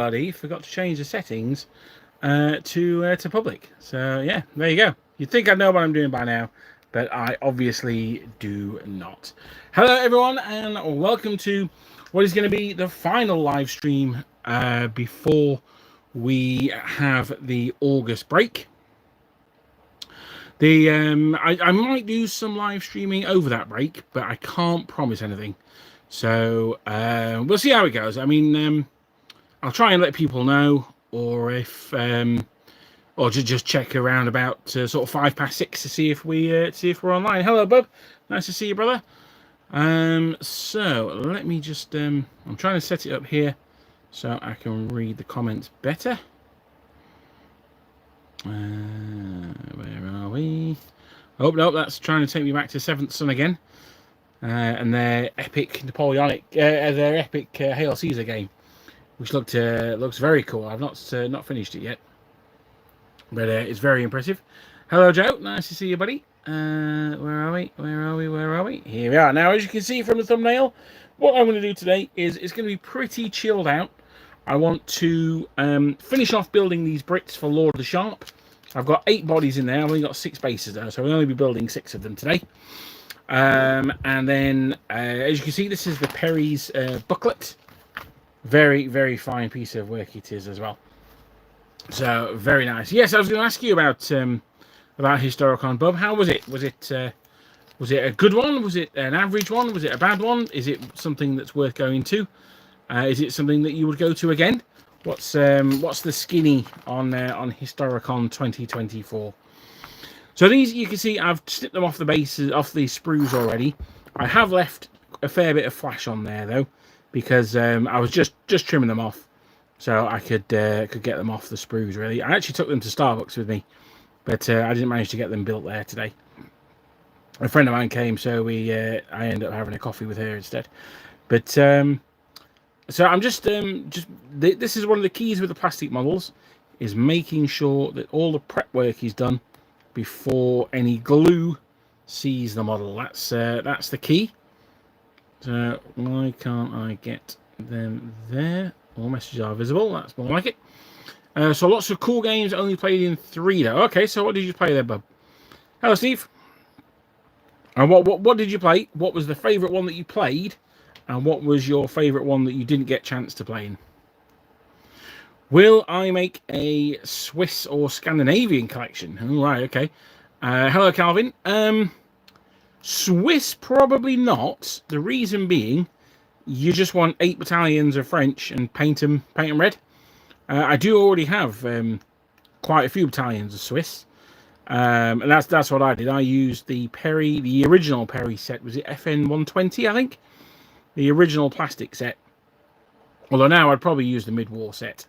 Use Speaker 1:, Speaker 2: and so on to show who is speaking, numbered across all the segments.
Speaker 1: Forgot to change the settings to public. So yeah, there you go. You'd think I know what I'm doing by now, but I obviously do not. Hello everyone, and welcome to what is going to be the final live stream before we have the August break. I might do some live streaming over that break, but I can't promise anything. So we'll see how it goes. I mean, I'll try and let people know, or if or just check around about sort of 6:05 to see if we're online. Hello, Bub. Nice to see you, brother. So let me just I'm trying to set it up here so I can read the comments better. Where are we? Oh no, that's trying to take me back to Seventh Son again, and their epic Napoleonic, their epic Hail Caesar game, which looks very cool. I've not finished it yet, but it's very impressive. Hello, Joe. Nice to see you, buddy. Where are we? Where are we? Where are we? Here we are. Now, as you can see from the thumbnail, what I'm going to do today is it's going to be pretty chilled out. I want to finish off building these Brits for Lord of the Sharp. I've got 8 bodies in there. I've only got 6 bases though, so I'll only be building 6 of them today. And then, as you can see, this is the Perry's booklet. Very, very fine piece of work it is as well. So very nice. Yes, I was going to ask you about Historicon, Bob. How was it? Was it a good one? Was it an average one? Was it a bad one? Is it something that's worth going to? Is it something that you would go to again? What's the skinny on Historicon 2024? So these, you can see I've snipped them off the bases, off the sprues already. I have left a fair bit of flash on there though, because I was just trimming them off, so I could get them off the sprues. Really, I actually took them to Starbucks with me, but I didn't manage to get them built there today. A friend of mine came, so I ended up having a coffee with her instead. But so I'm just this is one of the keys with the plastic models, is making sure that all the prep work is done before any glue sees the model. That's the key. So why can't I get them there? All messages are visible. That's more like it. So lots of cool games, only played in 3 though. Okay, so what did you play there, bub? Hello, Steve. And what did you play? What was the favourite one that you played? And what was your favourite one that you didn't get a chance to play in? Will I make a Swiss or Scandinavian collection? Oh, right, okay. Hello, Calvin. Swiss, probably not. The reason being, you just want 8 battalions of French and paint them red. I do already have quite a few battalions of Swiss. And that's what I did. I used the original Perry set. Was it FN 120, I think? The original plastic set. Although now I'd probably use the mid-war set.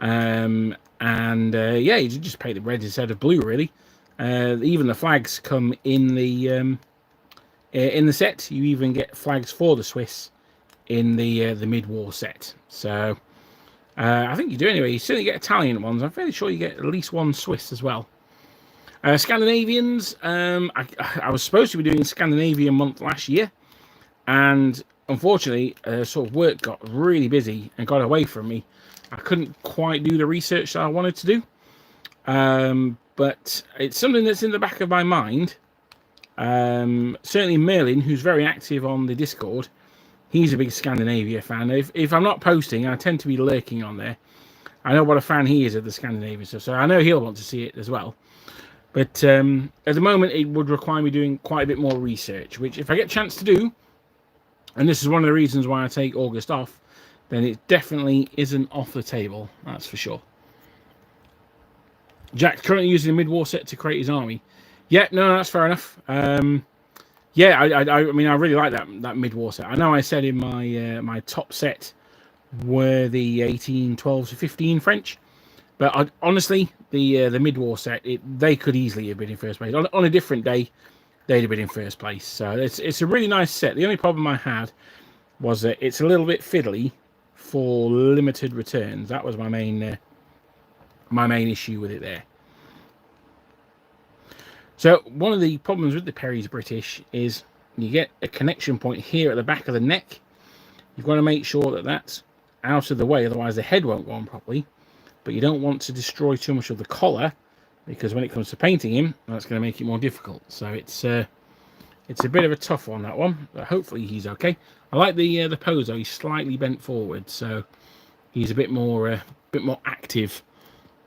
Speaker 1: Yeah, you just paint the red instead of blue, really. Even the flags come in the set. You even get flags for the Swiss in the mid-war set. So I think you do anyway. You certainly get Italian ones. I'm fairly sure you get at least one Swiss as well. Scandinavians. I was supposed to be doing Scandinavian month last year, and unfortunately, sort of work got really busy and got away from me. I couldn't quite do the research that I wanted to do. But it's something that's in the back of my mind. Certainly Merlin, who's very active on the Discord, he's a big Scandinavia fan. If I'm not posting, I tend to be lurking on there. I know what a fan he is of the Scandinavian stuff, so I know he'll want to see it as well. But at the moment, it would require me doing quite a bit more research, which if I get a chance to do, and this is one of the reasons why I take August off, then it definitely isn't off the table, that's for sure. Jack's currently using the mid-war set to create his army. Yeah, no, that's fair enough. Yeah, I mean, I really like that mid-war set. I know I said in my top set were the 1812 to 15 French, but honestly, the mid-war set, they could easily have been in first place. On a different day, they'd have been in first place. So it's a really nice set. The only problem I had was that it's a little bit fiddly for limited returns. That was my main issue with it there. So one of the problems with the Perry's British is you get a connection point here at the back of the neck. You've got to make sure that that's out of the way, otherwise the head won't go on properly. But you don't want to destroy too much of the collar, because when it comes to painting him, that's going to make it more difficult. So it's a bit of a tough one, that one, but hopefully he's okay. I like the pose though. He's slightly bent forward, so he's a bit more active.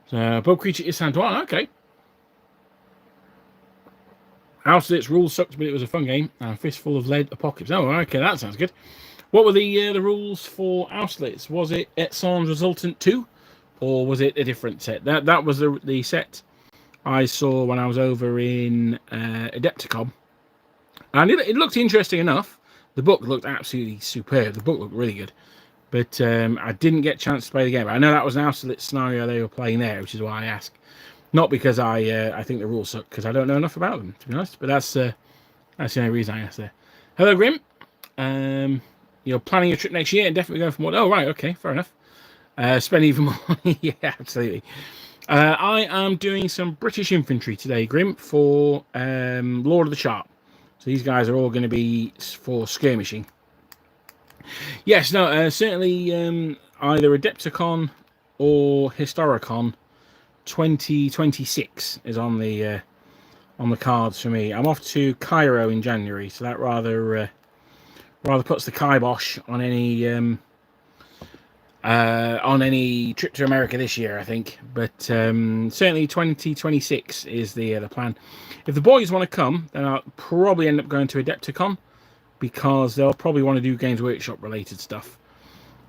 Speaker 1: So bow creature is Santuan, okay. Austerlitz rules sucked, but it was a fun game. And a fistful of lead apocalypse. Oh, okay, that sounds good. What were the rules for Austerlitz? Was it Etzon's Resultant 2, or was it a different set? That was the set I saw when I was over in Adepticon, and it looked interesting enough. The book looked absolutely superb. The book looked really good, but I didn't get a chance to play the game. I know that was an Austerlitz scenario they were playing there, which is why I asked. Not because I think the rules suck, because I don't know enough about them, to be honest. But that's the only reason I asked there. Hello, Grim. You're planning a trip next year and definitely going for more. Oh, right, okay, fair enough. Spend even more money. Yeah, absolutely. I am doing some British infantry today, Grim, for Lord of the Sharp. So these guys are all going to be for skirmishing. Yes, no, certainly either Adepticon or Historicon 2026 is on the cards for me. I'm off to Cairo in January, so that rather puts the kibosh on any trip to America this year, I think. But certainly 2026 is the plan. If the boys want to come, then I'll probably end up going to Adepticon, because they'll probably want to do Games Workshop related stuff.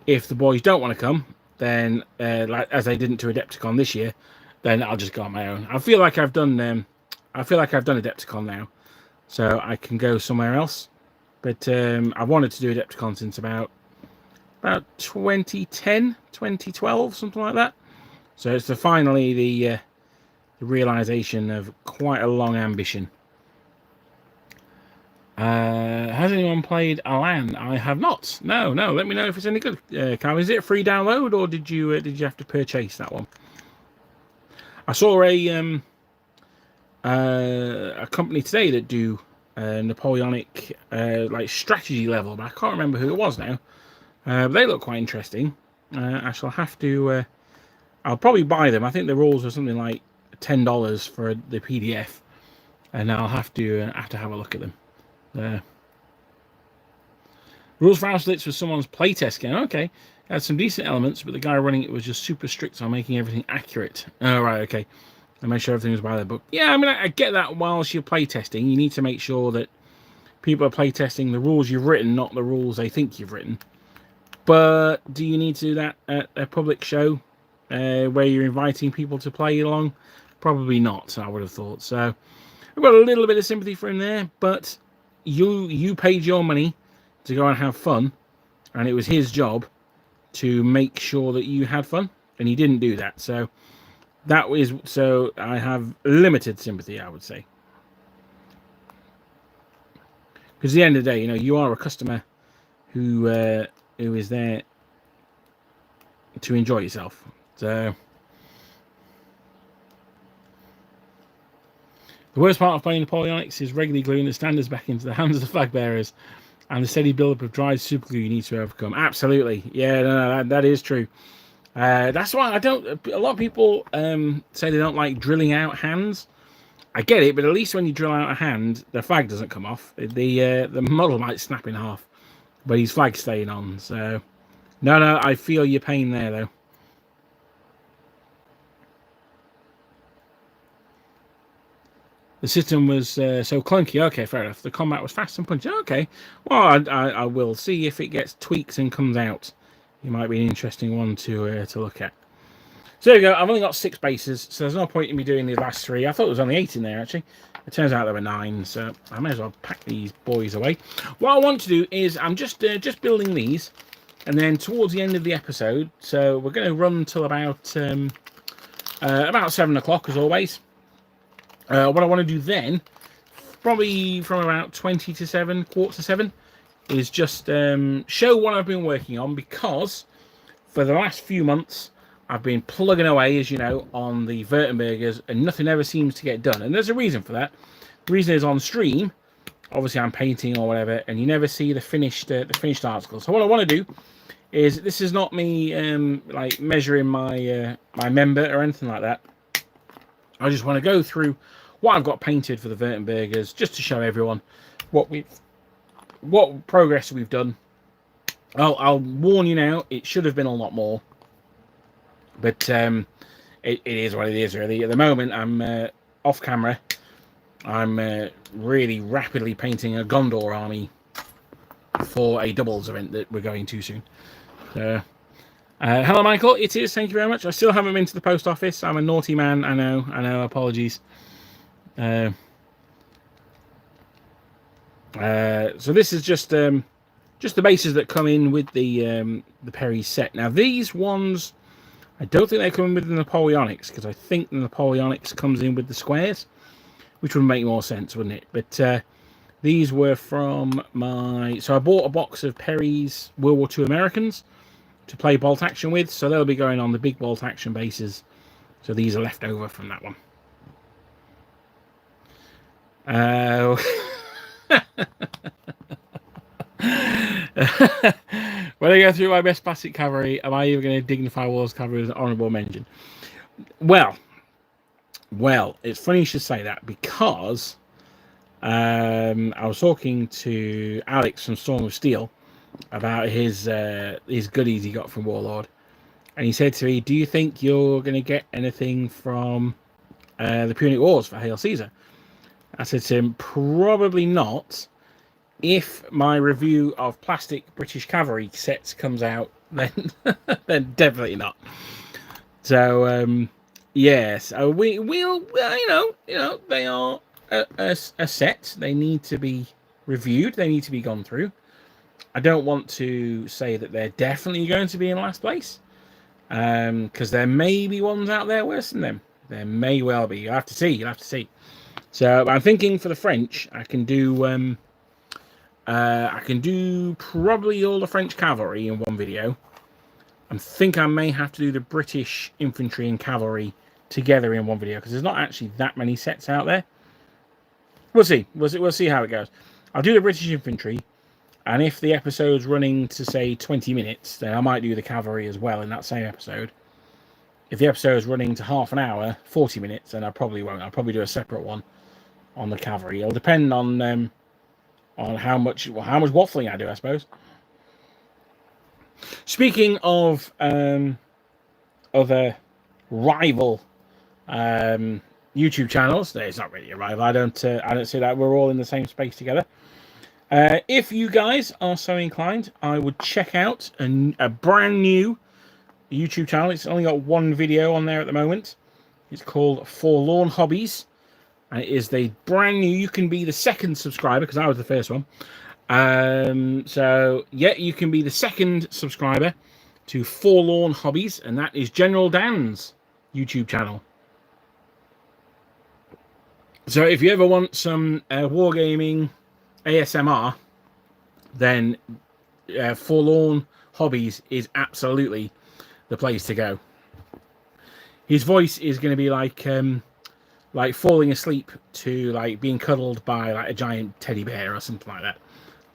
Speaker 1: If the boys don't want to come, then like as they didn't to Adepticon this year, then I'll just go on my own. I feel like I've done Adepticon now, so I can go somewhere else. But I wanted to do Adepticon since about 2010, 2012, something like that. So it's finally the realization of quite a long ambition. Has anyone played Alan? I have not. No. Let me know if it's any good. Carl, is it a free download, or did you have to purchase that one? I saw a company today that do Napoleonic like strategy level, but I can't remember who it was now. But they look quite interesting. I shall have to. I'll probably buy them. I think the rules are something like $10 for the PDF, and I'll have to have a look at them. Rules for Austerlitz was someone's playtest game. Okay, it had some decent elements, but the guy running it was just super strict on making everything accurate. Oh, right, okay. And make sure everything was by the book. Yeah, I mean, I get that. Whilst you're playtesting, you need to make sure that people are playtesting the rules you've written, not the rules they think you've written. But do you need to do that at a public show where you're inviting people to play along? Probably not, I would have thought. So I've got a little bit of sympathy for him there, but you paid your money to go and have fun, and it was his job to make sure that you had fun, and he didn't do that. So I have limited sympathy, I would say. Because at the end of the day, you are a customer who is there to enjoy yourself. So the worst part of playing Napoleonics is regularly gluing the standards back into the hands of the flag bearers, and the steady build-up of dried super glue you need to overcome. Absolutely, yeah, no, that is true. That's why I don't. A lot of people say they don't like drilling out hands. I get it, but at least when you drill out a hand, the flag doesn't come off. The model might snap in half, but his flag's staying on. So, no, I feel your pain there, though. The system was so clunky. Okay, fair enough. The combat was fast and punchy. Okay, well, I will see if it gets tweaked and comes out. It might be an interesting one to look at. So there we go. I've only got 6 bases, so there's no point in me doing the last 3. I thought there was only 8 in there, actually. It turns out there were 9, so I may as well pack these boys away. What I want to do is I'm just building these, and then towards the end of the episode, so we're going to run till about 7 o'clock, as always. What I want to do then, probably from about 20 to 7, quarter to 7, is just show what I've been working on, because for the last few months I've been plugging away, as you know, on the Veronburgers, and nothing ever seems to get done. And there's a reason for that. The reason is on stream, obviously I'm painting or whatever, and you never see the finished article. So what I want to do is this is not me like measuring my my member or anything like that. I just want to go through what I've got painted for the Veronburgers, just to show everyone what progress we've done. I'll warn you now, it should have been a lot more, but it is what it is, really. At the moment, I'm off camera. I'm really rapidly painting a Gondor army for a doubles event that we're going to soon. So, hello, Michael. It is. Thank you very much. I still haven't been to the post office. I'm a naughty man. I know. Apologies. So this is just the bases that come in with the Perry set. Now these ones, I don't think they come in with the Napoleonics, because I think the Napoleonics comes in with the squares, which would make more sense, wouldn't it? But these were from my... So I bought a box of Perry's World War II Americans to play bolt action with, so they'll be going on the big bolt action bases. So these are left over from that one. When I go through my best classic cavalry, am I even going to dignify Wars cavalry as an honourable mention? Well, it's funny you should say that, because I was talking to Alex from Storm of Steel about his goodies he got from Warlord, and he said to me, "Do you think you're going to get anything from the Punic Wars for Hail Caesar?" I said to him, "Probably not. If my review of plastic British cavalry sets comes out, then then definitely not." So yes, we'll you know they are a set. They need to be reviewed. They need to be gone through. I don't want to say that they're definitely going to be in last place, because there may be ones out there worse than them. There may well be. You'll have to see. You'll have to see. So I'm thinking for the French, I can do probably all the French cavalry in one video. I think I may have to do the British infantry and cavalry together in one video, because there's not actually that many sets out there. We'll see. We'll see how it goes. I'll do the British infantry, and if the episode's running to say 20 minutes, then I might do the cavalry as well in that same episode. If the episode's running to half an hour, 40 minutes, then I probably won't. I'll probably do a separate one on the cavalry. It'll depend on how much waffling I do, I suppose. Speaking of other rival YouTube channels, it's not really a rival. I don't see that. We're all in the same space together. If you guys are so inclined, I would check out a brand new YouTube channel. It's only got one video on there at the moment. It's called Forlorn Hobbies, and it is the brand new. You can be the second subscriber, because I was the first one. So yeah, you can be the second subscriber to Forlorn Hobbies, and that is General Dan's YouTube channel. So if you ever want some wargaming ASMR, then Forlorn Hobbies is absolutely the place to go. His voice is going to be like falling asleep to like being cuddled by like a giant teddy bear or something like that.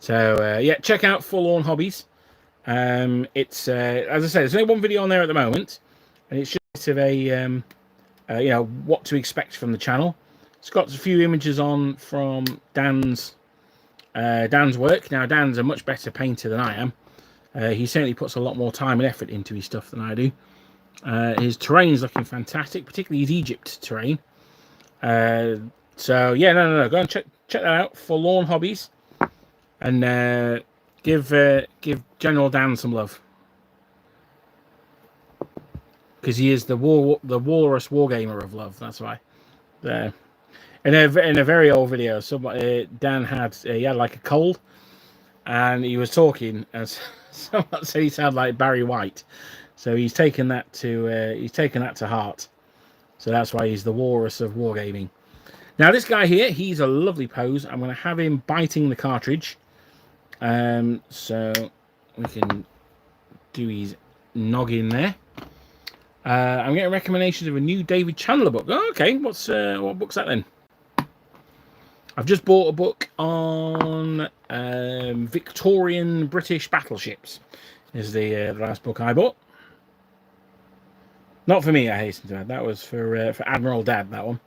Speaker 1: So yeah, check out Forlorn Hobbies. It's as I said, there's only one video on there at the moment, and it's just of a you know, what to expect from the channel. It's got a few images on from Dan's work. Now Dan's a much better painter than I am. He certainly puts a lot more time and effort into his stuff than I do. His terrain's looking fantastic, particularly his Egypt terrain. So yeah, no, go and check that out. Forlorn Hobbies, and give General Dan some love, because he is the walrus wargamer of love. That's why. In a very old video, Dan had like a cold, and he was talking, and someone said he sounded like Barry White. So he's taken that to heart. So that's why he's the walrus of wargaming. Now this guy here, he's a lovely pose. I'm going to have him biting the cartridge. So we can do his noggin there. I'm getting recommendations of a new David Chandler book. Oh, okay, what book's that then? I've just bought a book on Victorian British battleships. is the last book I bought. Not for me, I hasten to add. That was for Admiral Dad, that one.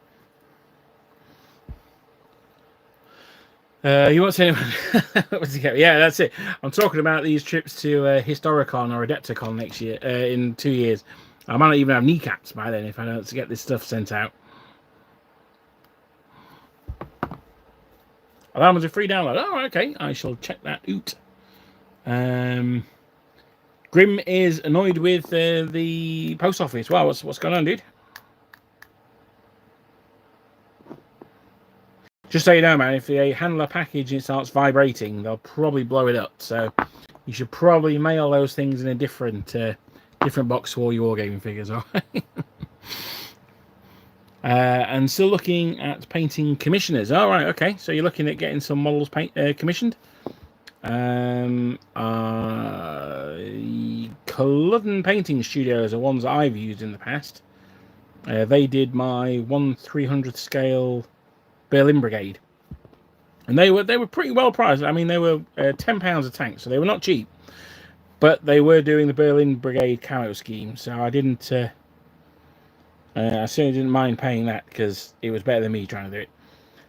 Speaker 1: You want to say anyone? Yeah, that's it. I'm talking about these trips to Historicon or Adepticon next year, in 2 years. I might not even have kneecaps by then if I don't get this stuff sent out. Alarm was a free download. Oh, okay. I shall check that out. Grim is annoyed with the post office. Wow, what's going on, dude? Just so you know, man, if they handle a package and it starts vibrating, they'll probably blow it up. So you should probably mail those things in a different box for all your wargaming figures, all right? And still looking at painting commissioners. All right, okay. So you're looking at getting some models commissioned. Culloden Painting Studios are ones I've used in the past. They did my 1/300th scale Berlin Brigade, and they were pretty well priced. I mean, they were £10 a tank, so they were not cheap. But they were doing the Berlin Brigade camo scheme, so I didn't. I certainly didn't mind paying that because it was better than me trying to do it.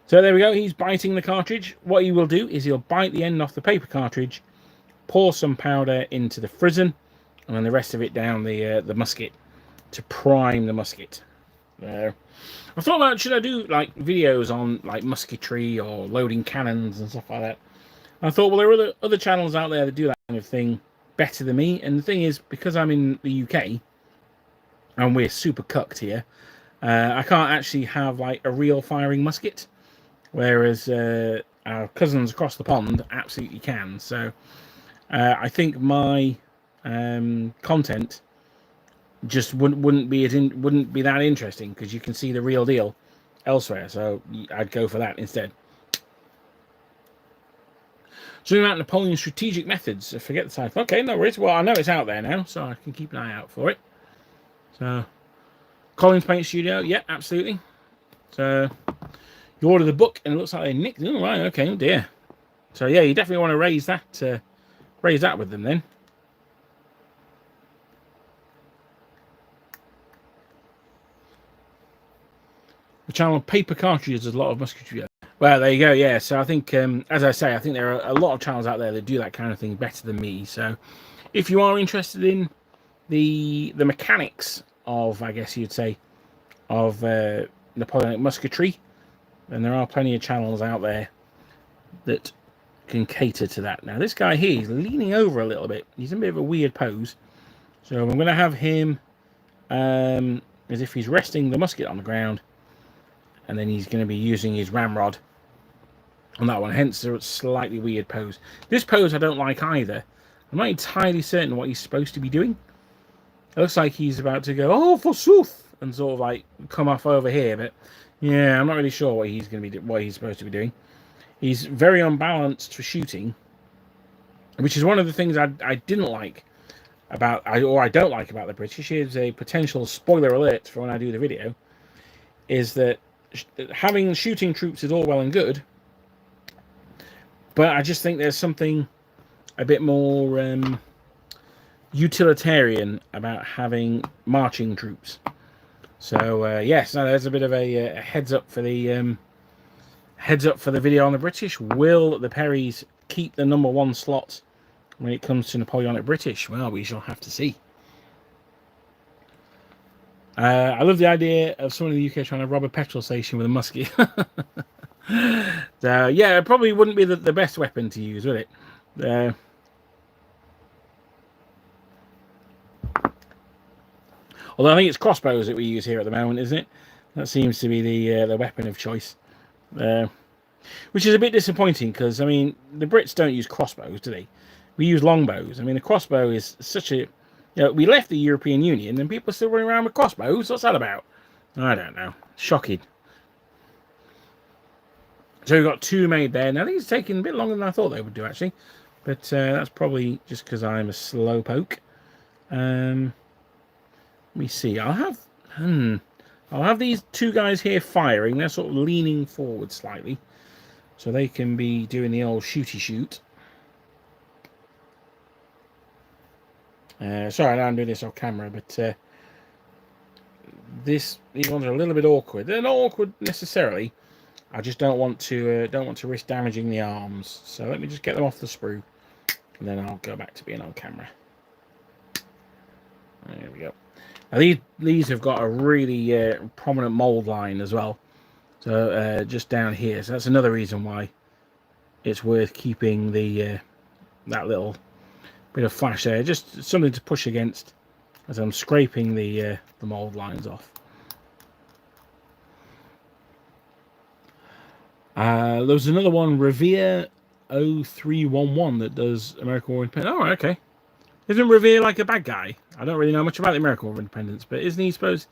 Speaker 1: So there we go. He's biting the cartridge. What he will do is he'll bite the end off the paper cartridge, pour some powder into the frizzen, and then the rest of it down the musket to prime the musket. I thought about, should I do like videos on like musketry or loading cannons and stuff like that. I thought, well, there are other channels out there that do that kind of thing better than me. And the thing is, because I'm in the UK and we're super cucked here, I can't actually have like a real firing musket, whereas our cousins across the pond absolutely can. So I think my content just wouldn't be that interesting because you can see the real deal elsewhere. So I'd go for that instead. Zoom out Napoleon's strategic methods. I forget the title. Okay, no worries. Well, I know it's out there now, so I can keep an eye out for it. So, Collins Paint Studio. Yeah, absolutely. So, you order the book, and it looks like they nicked. Oh, right. Okay. Oh, dear. So, yeah, you definitely want to raise that with them then. The channel paper cartridges. There's a lot of musketry. Well, there you go. Yeah. So I think, as I say, I think there are a lot of channels out there that do that kind of thing better than me. So, if you are interested in the mechanics of, I guess you'd say, of Napoleonic musketry, then there are plenty of channels out there that can cater to that. Now, this guy here is leaning over a little bit. He's in a bit of a weird pose. So I'm going to have him as if he's resting the musket on the ground, and then he's going to be using his ramrod on that one, hence the slightly weird pose. This pose I don't like either. I'm not entirely certain what he's supposed to be doing. It looks like he's about to go, oh, forsooth, and sort of like come off over here, but yeah, I'm not really sure what he's supposed to be doing. He's very unbalanced for shooting, which is one of the things I didn't like about, or I don't like about the British. Is a potential spoiler alert for when I do the video, is that having shooting troops is all well and good, but I just think there's something a bit more utilitarian about having marching troops. So yes, no, there's a bit of a heads up for the video on the British. Will the Perrys keep the #1 slot when it comes to Napoleonic British? Well, we shall have to see. I love the idea of someone in the UK trying to rob a petrol station with a musket. So yeah, it probably wouldn't be the best weapon to use, would it? Although I think it's crossbows that we use here at the moment, isn't it? That seems to be the weapon of choice. Which is a bit disappointing because, I mean, the Brits don't use crossbows, do they? We use longbows. I mean, a crossbow is such a... You know, we left the European Union and people are still running around with crossbows. What's that about? I don't know. Shocking. So we've got 2 made there. Now, these are taking a bit longer than I thought they would do, actually. But that's probably just because I'm a slowpoke. Let me see. I'll have these 2 guys here firing. They're sort of leaning forward slightly, so they can be doing the old shooty shoot. Sorry, I know I'm doing this off camera, but these ones are a little bit awkward. They're not awkward necessarily. I just don't want to risk damaging the arms. So let me just get them off the sprue, and then I'll go back to being on camera. There we go. Now these have got a really prominent mold line as well. So just down here. So that's another reason why it's worth keeping the that little bit of flash there. Just something to push against as I'm scraping the mold lines off. There's another one, Revere 0311, that does American War of Independence. Oh, okay. Isn't Revere like a bad guy? I don't really know much about the American War of Independence, but isn't he supposed...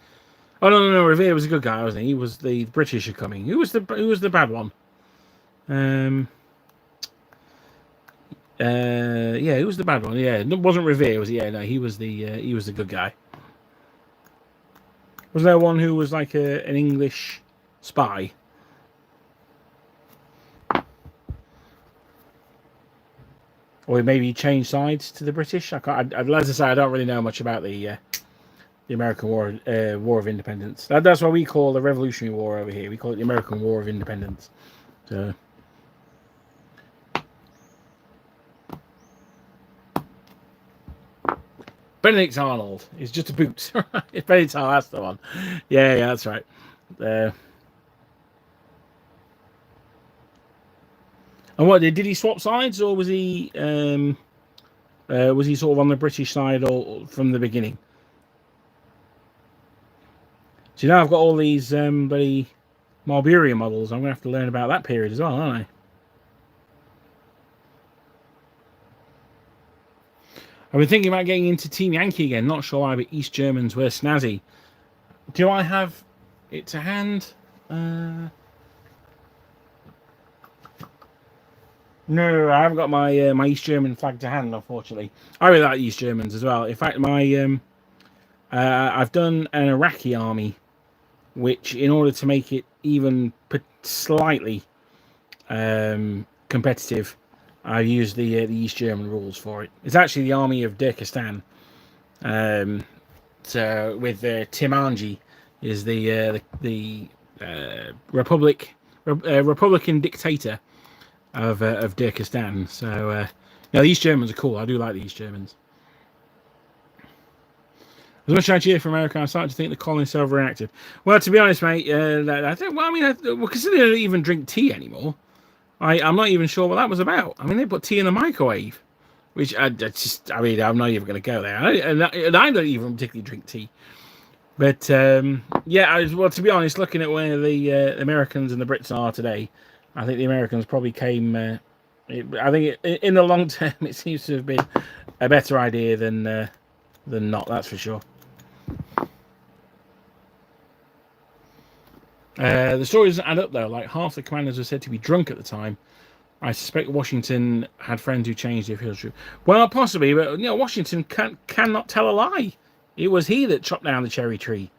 Speaker 1: Oh, no, Revere was a good guy, wasn't he? He was the British are coming. Who was the bad one? Yeah, who was the bad one? Yeah, it wasn't Revere, was he? Yeah, no, he was the good guy. Was there one who was like an English spy? Or maybe he changed sides to the British? As I say, I don't really know much about the American War of Independence. That's what we call the Revolutionary War over here. We call it the American War of Independence. So, Benedict Arnold is just a boot. It's Benedict Arnold, that's the one. Yeah, that's right. And what did he swap sides, or was he sort of on the British side or from the beginning? So now I've got all these bloody Marburia models. I'm going to have to learn about that period as well, aren't I? I've been thinking about getting into Team Yankee again. Not sure why, but East Germans were snazzy. Do I have it to hand? No, I haven't got my my East German flag to hand, unfortunately. I really like East Germans as well. In fact, my I've done an Iraqi army, which, in order to make it even slightly competitive, I used the East German rules for it. It's actually the army of Turkestan. So with Tim Anji is the Republican dictator of Turkestan. So yeah, the East Germans are cool. I do like the East Germans. As much as I cheer for America, I'm starting to think the colonists are overreactive. Well, to be honest, mate, I don't. Well, I mean, considering they don't even drink tea anymore, I'm not even sure what that was about. I mean, they put tea in the microwave, which I mean, I'm not even going to go there. And I don't even particularly drink tea. But yeah, well, to be honest, looking at where the Americans and the Brits are today, I think the Americans probably came. I think in the long term, it seems to have been a better idea than not. That's for sure. The story doesn't add up though. Like, half the commanders were said to be drunk at the time. I suspect Washington had friends who changed if it was true. Well, possibly, but you know, Washington cannot tell a lie. It was he that chopped down the cherry tree.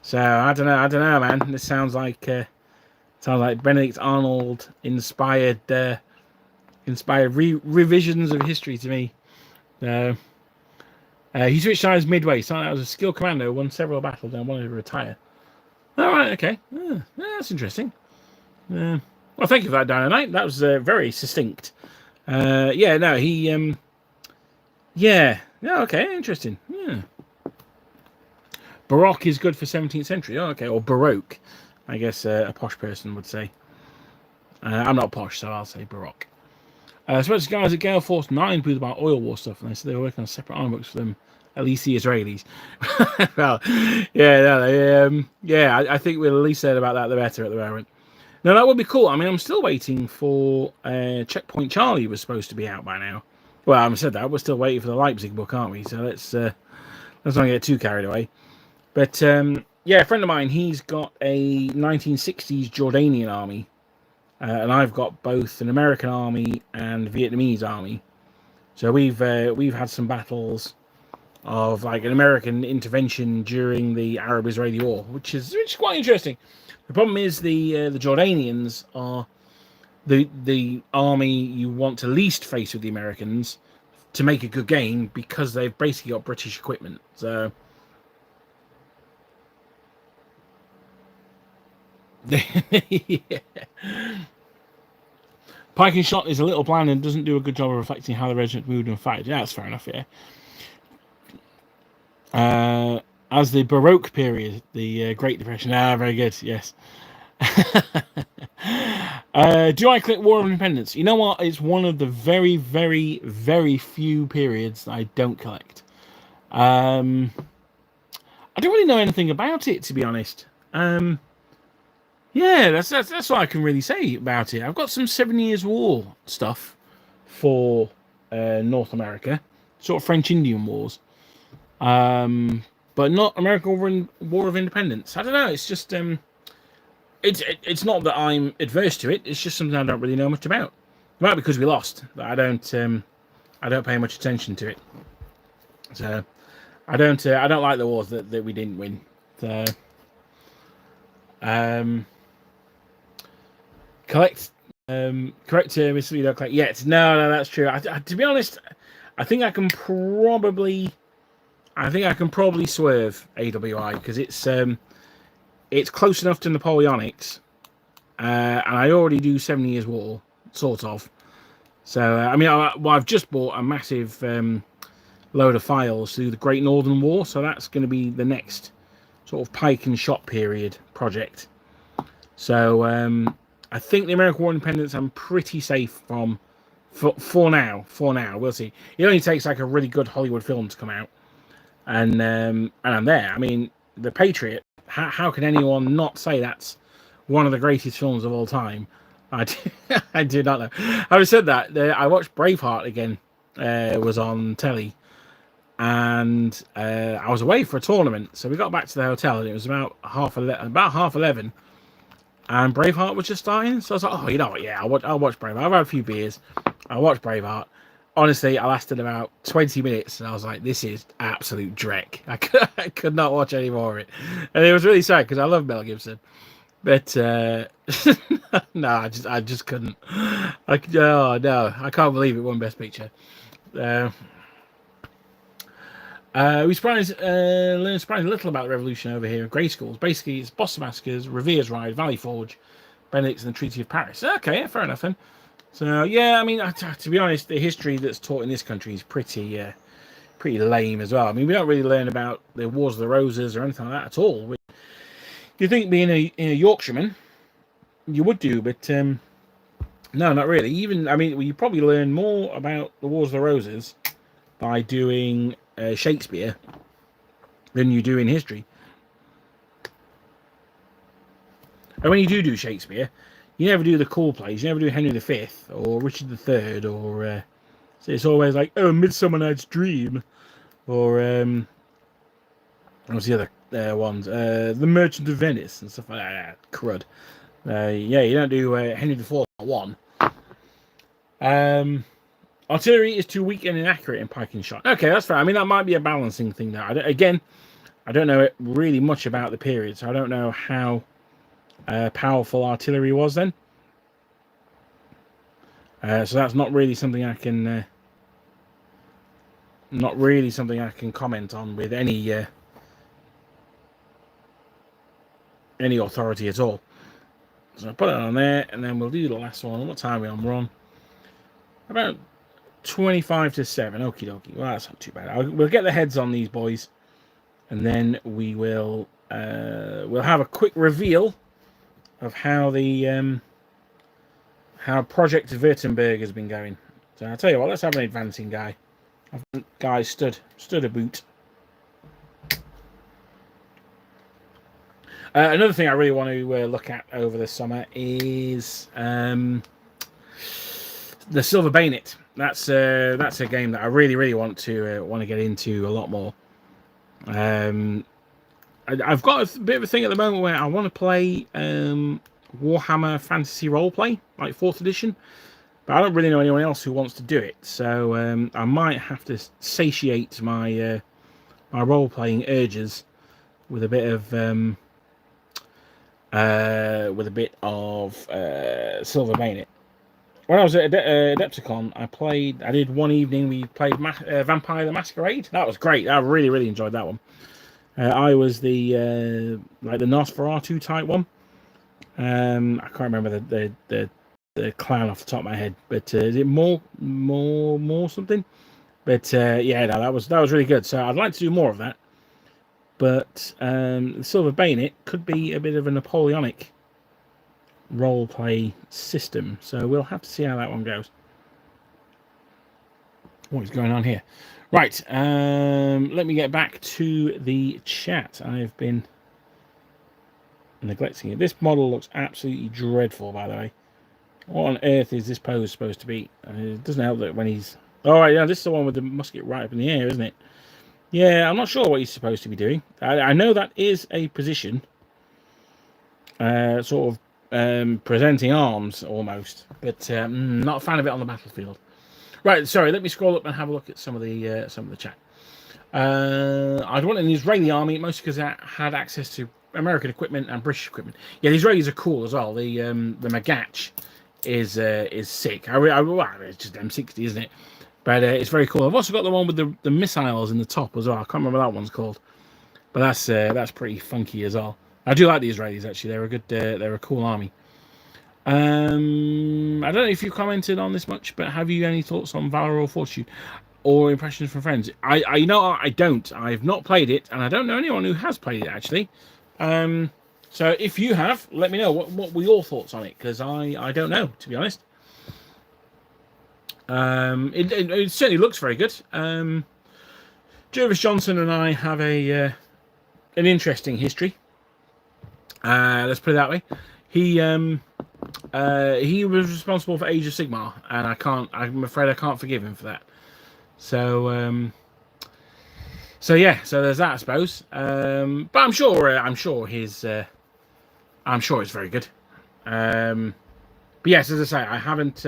Speaker 1: So I don't know, man. This sounds like Benedict Arnold inspired revisions of history to me. He switched sides midway. Started out as a skilled commander, won several battles, and wanted to retire. All right, okay. Yeah, that's interesting. Well, thank you for that, Dynamite. That was very succinct. Yeah, no, he... yeah, okay, interesting. Yeah. Baroque is good for 17th century. Oh, okay, or Baroque, I guess a posh person would say. I'm not posh, so I'll say Baroque. So those guys at Gale Force 9 booed about oil war stuff, and they said they were working on separate arm books for them, at least the Israelis. Well, yeah, no, yeah, I think we'll at least say about that the better at the moment. No, that would be cool. I mean, I'm still waiting for Checkpoint Charlie was supposed to be out by now. Well, I haven't said that. We're still waiting for the Leipzig book, aren't we? So let's not get too carried away. But yeah, a friend of mine, he's got a 1960s Jordanian army. And I've got both an American army and Vietnamese army. So we've had some battles of like an American intervention during the Arab-Israeli War, which is quite interesting. The problem is the Jordanians are the army you want to least face with the Americans to make a good game because they've basically got British equipment. So yeah. Pike and Shot is a little bland and doesn't do a good job of reflecting how the regiment moved and fighted. Yeah, that's fair enough, yeah. As the Baroque period, the Great Depression. Ah, very good, yes. Do I collect War of Independence? You know what? It's one of the very, very, very few periods that I don't collect. I don't really know anything about it, to be honest. Yeah, that's what I can really say about it. I've got some 7 Years' War stuff for North America, sort of French-Indian Wars, but not American War of Independence. I don't know. It's just it's not that I'm adverse to it. It's just something I don't really know much about. It might be because we lost that I don't pay much attention to it. So I don't like the wars that we didn't win. So collect correct term is you don't collect yet. No, that's true. To be honest, I think I can probably swerve AWI because it's close enough to Napoleonics, and I already do 7 Years' War, sort of. So I mean, I've just bought a massive load of files through the Great Northern War, so that's going to be the next sort of Pike and Shot period project. So I think the American War of Independence I'm pretty safe from for now. We'll see. It only takes like a really good Hollywood film to come out, and I'm there. I mean, The Patriot. How can anyone not say that's one of the greatest films of all time? I do not know. Having said that, I watched Braveheart again. Was on telly, and I was away for a tournament, so we got back to the hotel, and it was about half 11, and Braveheart was just starting. So I was like, oh, you know what? Yeah, I'll watch Braveheart. I've had a few beers. I'll watch Braveheart. Honestly, I lasted about 20 minutes, and I was like, this is absolute dreck. I could not watch any more of it. And it was really sad, because I love Mel Gibson. But, no, I just couldn't. Oh, no, I can't believe it won Best Picture. We learned surprisingly little about the revolution over here in grey schools. Basically, it's Boston Massacres, Revere's Ride, Valley Forge, Benedict's and the Treaty of Paris. Okay, fair enough then. So yeah, I mean, to be honest, the history that's taught in this country is pretty lame as well. I mean, we don't really learn about the Wars of the Roses or anything like that at all. You think being a Yorkshireman, you would do, but no, not really. Even, I mean, you probably learn more about the Wars of the Roses by doing Shakespeare than you do in history. And when you do Shakespeare, you never do the cool plays. You never do Henry V or Richard III or so it's always like, oh, Midsummer Night's Dream or what's the other ones? The Merchant of Venice and stuff like that. Crud. Yeah, you don't do Henry IV one. Artillery is too weak and inaccurate in Pike and Shot. Okay, that's fair. I mean, that might be a balancing thing there. I don't know really much about the period, so I don't know how powerful artillery was then. So that's not really something I can comment on with any authority at all. So I put it on there, and then we'll do the last one. What time are we on? We're on about 25 to 7. Okie dokie. Well, that's not too bad. We'll get the heads on these boys, and then we will we'll have a quick reveal of how the how Project Veronburger has been going. So I'll tell you what. Let's have an advancing guy. Guy stood a boot. Another thing I really want to look at over the summer is the Silver Bayonet. That's a game that I really want to get into a lot more. I've got a bit of a thing at the moment where I want to play Warhammer Fantasy Roleplay, like 4th edition, but I don't really know anyone else who wants to do it. So I might have to satiate my my role-playing urges with a bit of Silver Bayonet. when I was at Adepticon, I did one evening, we played Vampire the Masquerade. That was great. I really, really enjoyed that one. I was the like the Nosferatu type one. I can't remember the clown off the top of my head, but is it more something? But yeah, no, that was really good. So I'd like to do more of that. But the Silver Bayonet could be a bit of a Napoleonic role-play system. So we'll have to see how that one goes. What is going on here? Right, let me get back to the chat. I've been neglecting it. This model looks absolutely dreadful, by the way. What on earth is this pose supposed to be? It doesn't help that when he's... Oh, right, yeah, this is the one with the musket right up in the air, isn't it? Yeah, I'm not sure what he's supposed to be doing. I know that is a position. Sort of presenting arms, almost. But not a fan of it on the battlefield. Right, sorry, let me scroll up and have a look at some of the chat. I'd want an Israeli army, mostly because I had access to American equipment and British equipment. Yeah, the Israelis are cool as well. The Magach is sick. Well, it's just M60, isn't it? But it's very cool. I've also got the one with the missiles in the top as well. I can't remember what that one's called, but that's pretty funky as well. I do like the Israelis actually. They're a cool army. I don't know if you commented on this much, but have you any thoughts on Valor or Fortitude or impressions from friends? I know I don't. I've not played it, and I don't know anyone who has played it actually. So if you have, let me know what were your thoughts on it, because I don't know, to be honest. It certainly looks very good. Jervis Johnson and I have an interesting history. Let's put it that way. He was responsible for Age of Sigmar, and I'm afraid I can't forgive him for that. So yeah, so there's that, I suppose. But I'm sure it's very good. But yes, as I say, I haven't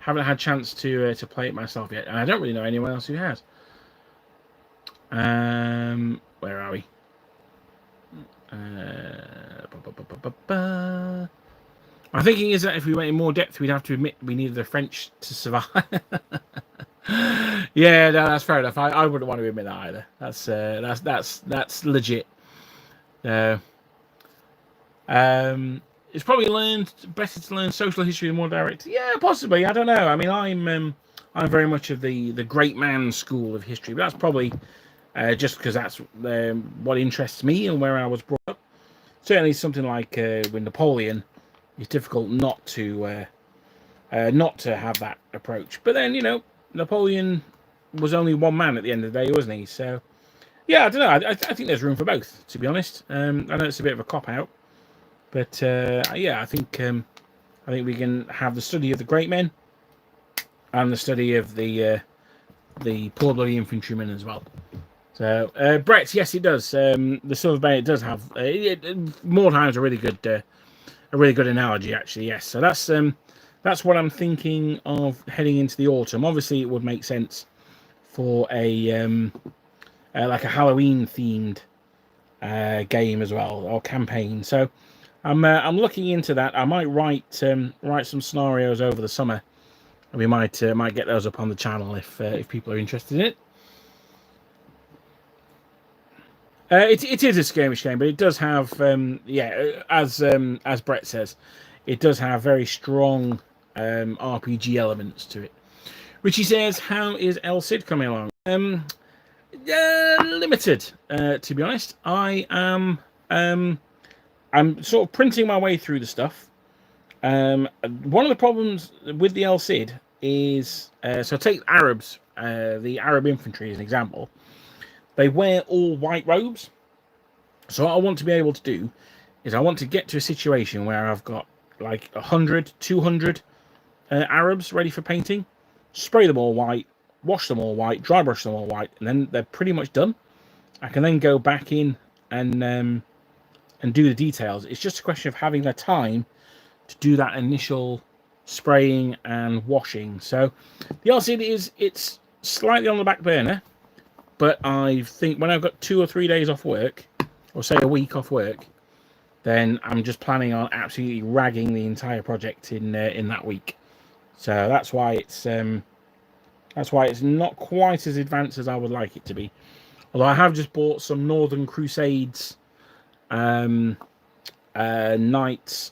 Speaker 1: had a chance to play it myself yet, and I don't really know anyone else who has. Where are we? My thinking is that if we went in more depth, we'd have to admit we needed the French to survive. Yeah, no, that's fair enough. I wouldn't want to admit that either. That's legit. It's probably better to learn social history more directly. Yeah, possibly. I don't know. I mean, I'm very much of the great man school of history, but that's probably just because that's what interests me and where I was brought up. Certainly, something like with Napoleon, it's difficult not to have that approach. But then, Napoleon was only one man at the end of the day, wasn't he? So, yeah, I don't know. I think there's room for both, to be honest. I know it's a bit of a cop out, but yeah, I think we can have the study of the great men and the study of the poor bloody infantrymen as well. So, Brett, yes, it does. The Silver Bayonet does have more times a really good analogy, actually. Yes, so that's what I'm thinking of heading into the autumn. Obviously, it would make sense for a like a Halloween themed game as well, or campaign. So I'm looking into that. I might write some scenarios over the summer, and we might get those up on the channel if people are interested in it. It is a skirmish game, but it does have as Brett says, it does have very strong RPG elements to it. Richie says, how is El Cid coming along? Limited, to be honest. I'm sort of printing my way through the stuff. One of the problems with the El Cid is so take Arabs, the Arab infantry as an example. They wear all white robes. So what I want to be able to do is I want to get to a situation where I've got like 100, 200 Arabs ready for painting, spray them all white, wash them all white, dry brush them all white, and then they're pretty much done. I can then go back in and do the details. It's just a question of having the time to do that initial spraying and washing. So the LCD it's slightly on the back burner. But I think when I've got 2 or 3 days off work, or say a week off work, then I'm just planning on absolutely ragging the entire project in that week. So that's why it's not quite as advanced as I would like it to be. Although I have just bought some Northern Crusades Knights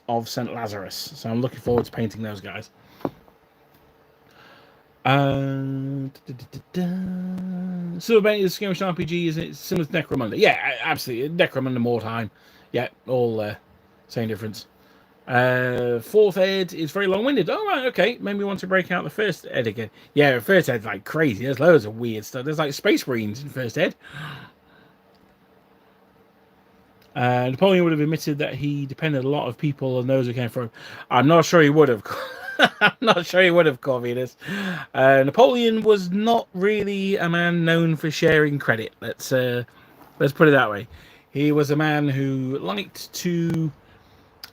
Speaker 1: of St. Lazarus, so I'm looking forward to painting those guys. Silver Bait is skirmish RPG, isn't it? Similar to Necromunda. Yeah, absolutely. Necromunda more time. Yeah, all same difference. Fourth ed is very long-winded. Oh, right, okay. Maybe we want to break out the first ed again. Yeah, first ed's like crazy. There's loads of weird stuff. There's like Space Marines in first ed. Napoleon would have admitted that he depended a lot of people on those who came from. I'm not sure he would have. I'm not sure he would have, Corvinus. Napoleon was not really a man known for sharing credit. Let's put it that way. He was a man who liked to.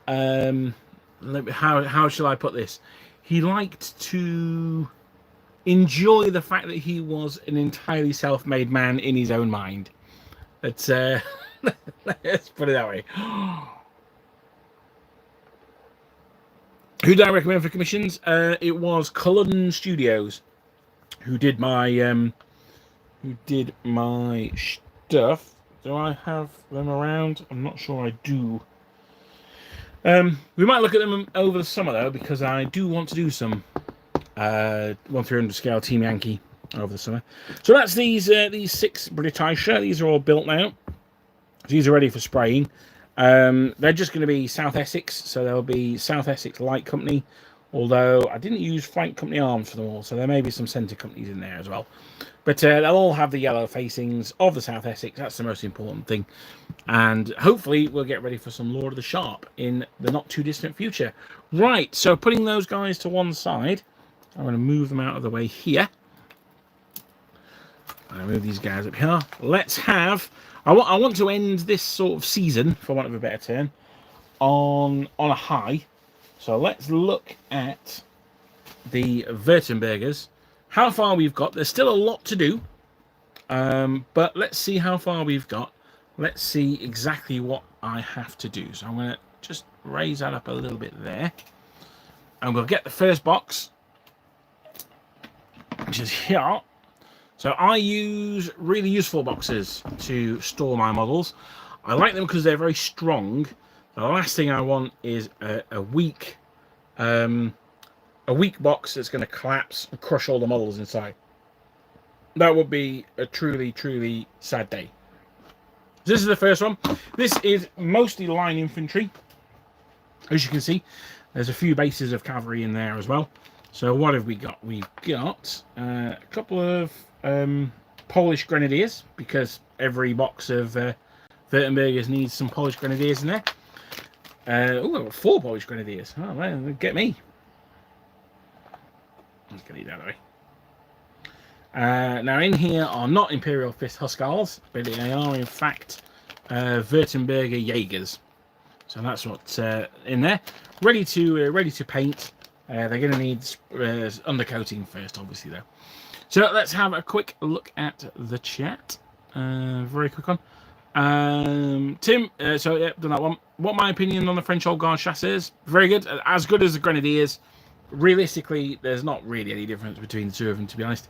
Speaker 1: How shall I put this? He liked to enjoy the fact that he was an entirely self-made man in his own mind. Let's put it that way. Who did I recommend for commissions? It was Culloden Studios, who did my stuff. Do I have them around? I'm not sure I do. We might look at them over the summer though, because I do want to do some 1/300 scale Team Yankee over the summer. So that's these 6 British. These are all built now. These are ready for spraying. They're just going to be South Essex, so there'll be South Essex Light Company, although I didn't use Flank Company arms for them all, so there may be some centre companies in there as well. But they'll all have the yellow facings of the South Essex. That's the most important thing. And hopefully we'll get ready for some Lord of the Sharp in the not too distant future. Right, so putting those guys to one side, I'm going to move them out of the way here. I move these guys up here. Let's have... I want to end this sort of season, for want of a better term, on a high. So let's look at the Veronburgers. How far we've got. There's still a lot to do. But let's see how far we've got. Let's see exactly what I have to do. So I'm going to just raise that up a little bit there. And we'll get the first box, which is here. So I use really useful boxes to store my models. I like them because they're very strong. The last thing I want is a weak box that's going to collapse and crush all the models inside. That would be a truly, truly sad day. This is the first one. This is mostly line infantry. As you can see, there's a few bases of cavalry in there as well. So what have we got? We've got a couple of Polish grenadiers, because every box of Veronburgers needs some Polish grenadiers in there. Oh, I've got 4 Polish grenadiers. Oh, well, get me. Let's get it out of the way. Now, in here are not Imperial Fist Hussars, but they are, in fact, Veronburger Jaegers. So that's what's in there. Ready to paint. They're going to need undercoating first, obviously, though. So let's have a quick look at the chat. Very quick one. Tim, so yeah, done that one. What my opinion on the French Old Guard chasseurs? Very good. As good as the Grenadiers. Realistically, there's not really any difference between the two of them, to be honest.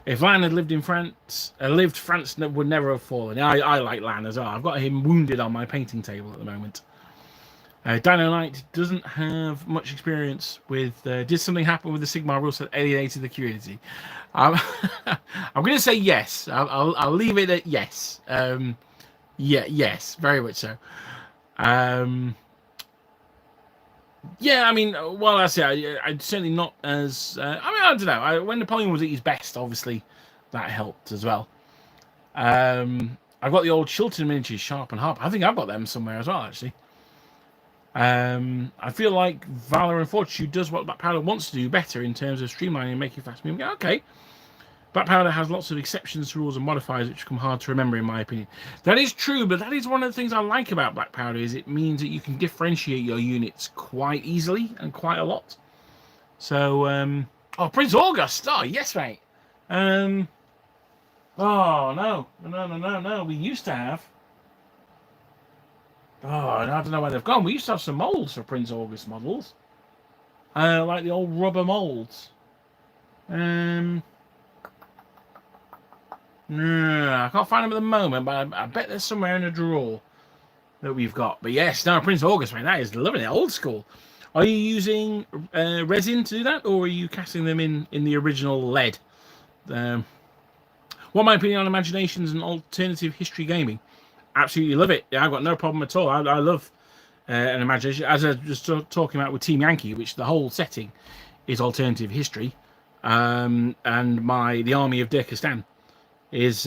Speaker 1: If Lan had lived in France, France would never have fallen. I like Lan as well. I've got him wounded on my painting table at the moment. Dino Knight doesn't have much experience with... did something happen with the Sigmar rules that alienated the community? I'm going to say yes. I'll leave it at yes. Yeah, yes, very much so. Yeah, I mean, well, that's it. I'd certainly not as... I mean, I don't know. When Napoleon was at his best, obviously, that helped as well. I've got the old Chiltern miniatures, Sharp and Harp. I think I've got them somewhere as well, actually. I feel like Valor and Fortitude does what Black Powder wants to do better in terms of streamlining and making fast moving. Okay. Black Powder has lots of exceptions to rules and modifiers which become hard to remember, in my opinion. That is true, but that is one of the things I like about Black Powder, is it means that you can differentiate your units quite easily and quite a lot. So, oh, Prince August! Oh, yes, mate! Oh, no. We used to have... Oh, I don't know where they've gone. We used to have some molds for Prince August models. like the old rubber molds. No, I can't find them at the moment, but I bet there's somewhere in a drawer that we've got. But yes, no, Prince August, man, that is lovely, old school. Are you using resin to do that, or are you casting them in the original lead? What my opinion on imaginations and alternative history gaming? Absolutely love it. Yeah, I've got no problem at all. I love an imagination. As I was talking about with Team Yankee, which the whole setting is alternative history, and the army of Dirkistan is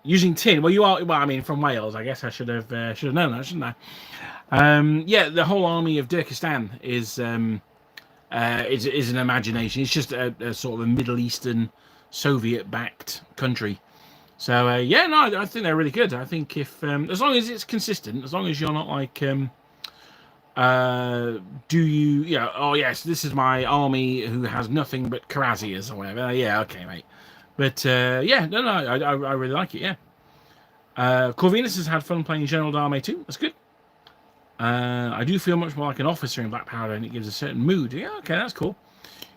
Speaker 1: using tin. Well, you are. Well, I mean, from Wales. I guess I should have known that, shouldn't I? Yeah, the whole army of Dirkistan is an imagination. It's just a sort of a Middle Eastern Soviet-backed country. So yeah, no, I think they're really good. I think if as long as it's consistent, as long as you're not like oh yes, this is my army who has nothing but Karazias or whatever. Yeah, okay, mate. But yeah, no, I really like it. Yeah. Corvinus has had fun playing General D'Armée too. That's good. I do feel much more like an officer in Black Powder, and it gives a certain mood. Yeah, okay, that's cool.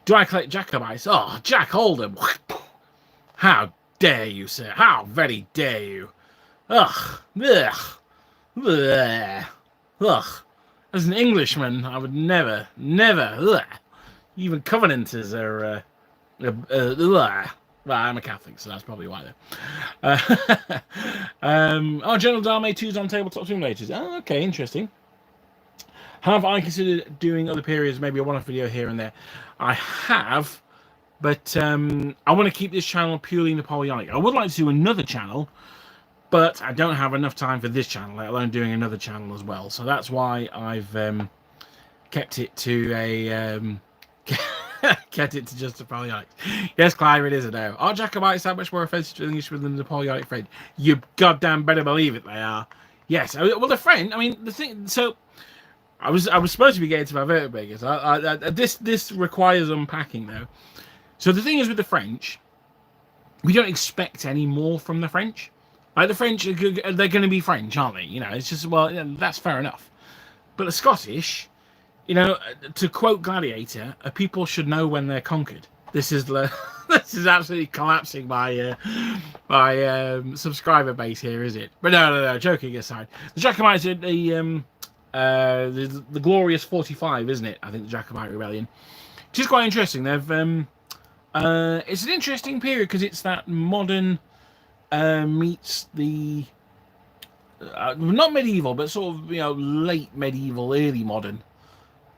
Speaker 1: Do I collect Jacobites? Oh, Jack Oldham. How dare you, sir? How very dare you? Ugh. Ugh. Ugh. Ugh. As an Englishman, I would never. Ugh. Even Covenanters are. Ugh. Well, I'm a Catholic, so that's probably why, though. General D'Armée 2's on Tabletop Simulators. Oh, okay, interesting. Have I considered doing other periods, maybe a one-off video here and there? I have, but I want to keep this channel purely Napoleonic. I would like to do another channel, but I don't have enough time for this channel, let alone doing another channel as well. So that's why I've kept it to a... kept it to just Napoleonic. Yes, Clive, it is a no. Are Jacobites that much more offensive to English than the Napoleonic French? You goddamn better believe it, they are. Yes. Well, the French, I mean, the thing... So, I was supposed to be getting to my Veronburgers. This requires unpacking, though. So the thing is with the French, we don't expect any more from the French. Like, the French, they're going to be French, aren't they? You know, it's just, well, that's fair enough. But the Scottish... You know, to quote Gladiator, a people should know when they're conquered. This is this is absolutely collapsing my subscriber base here, is it? But no. Joking aside, the Jacobites are the glorious 45, isn't it? I think the Jacobite Rebellion, which is quite interesting. They've it's an interesting period because it's that modern meets the not medieval, but sort of late medieval, early modern.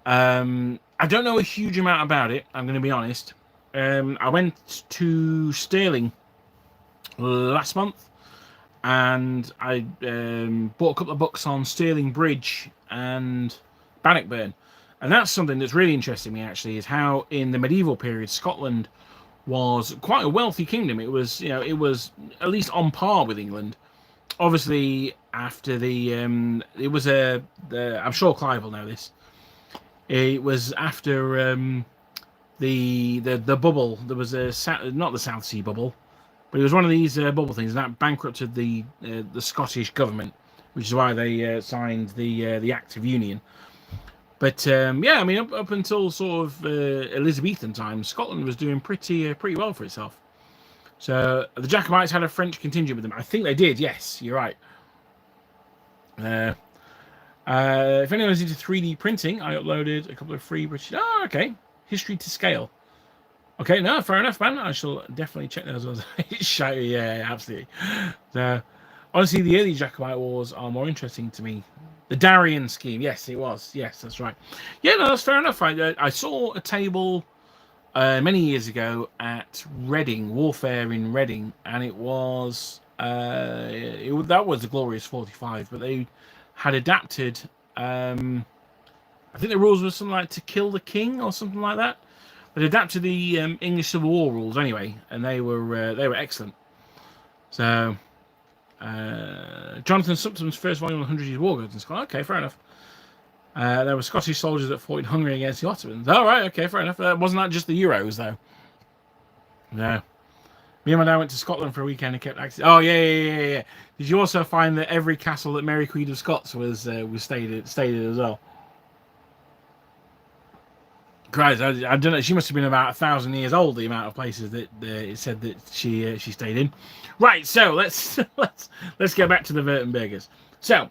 Speaker 1: I don't know a huge amount about it, I'm going to be honest. I went to Stirling last month, and I bought a couple of books on Stirling Bridge and Bannockburn. And that's something that's really interesting me, actually, is how in the medieval period, Scotland was quite a wealthy kingdom. It was, it was at least on par with England. Obviously, after I'm sure Clive will know this. It was after the bubble. There was not the South Sea bubble, but it was one of these bubble things, and that bankrupted the Scottish government, which is why they signed the Act of Union. But yeah, I mean, up until sort of Elizabethan times, Scotland was doing pretty well for itself. So the Jacobites had a French contingent with them. I think they did. Yes, you're right. If anyone's into 3D printing, I uploaded a couple of free British... Oh, okay. History to scale. Okay, no, fair enough, man. I shall definitely check those ones. Yeah, absolutely. So, honestly, the early Jacobite wars are more interesting to me. The Darien scheme. Yes, it was. Yes, that's right. Yeah, no, that's fair enough. I saw a table many years ago at Reading, Warfare in Reading, and it was... that was the Glorious 45, but they... had adapted, I think the rules were something like to kill the king or something like that. But adapted the English Civil War rules anyway, and they were excellent. So, Jonathan Sumpton's first volume on 100 Years War Gods in Scotland. Okay, fair enough. There were Scottish soldiers that fought in Hungary against the Ottomans. All right, okay, fair enough. Wasn't that just the Euros though? No. Me and my dad went to Scotland for a weekend and kept access. Oh yeah. Did you also find that every castle that Mary Queen of Scots was stayed at as well? Christ, I don't know. She must have been about 1,000 years old. The amount of places that it said that she stayed in. Right. So let's let's get back to the Veronburgers. So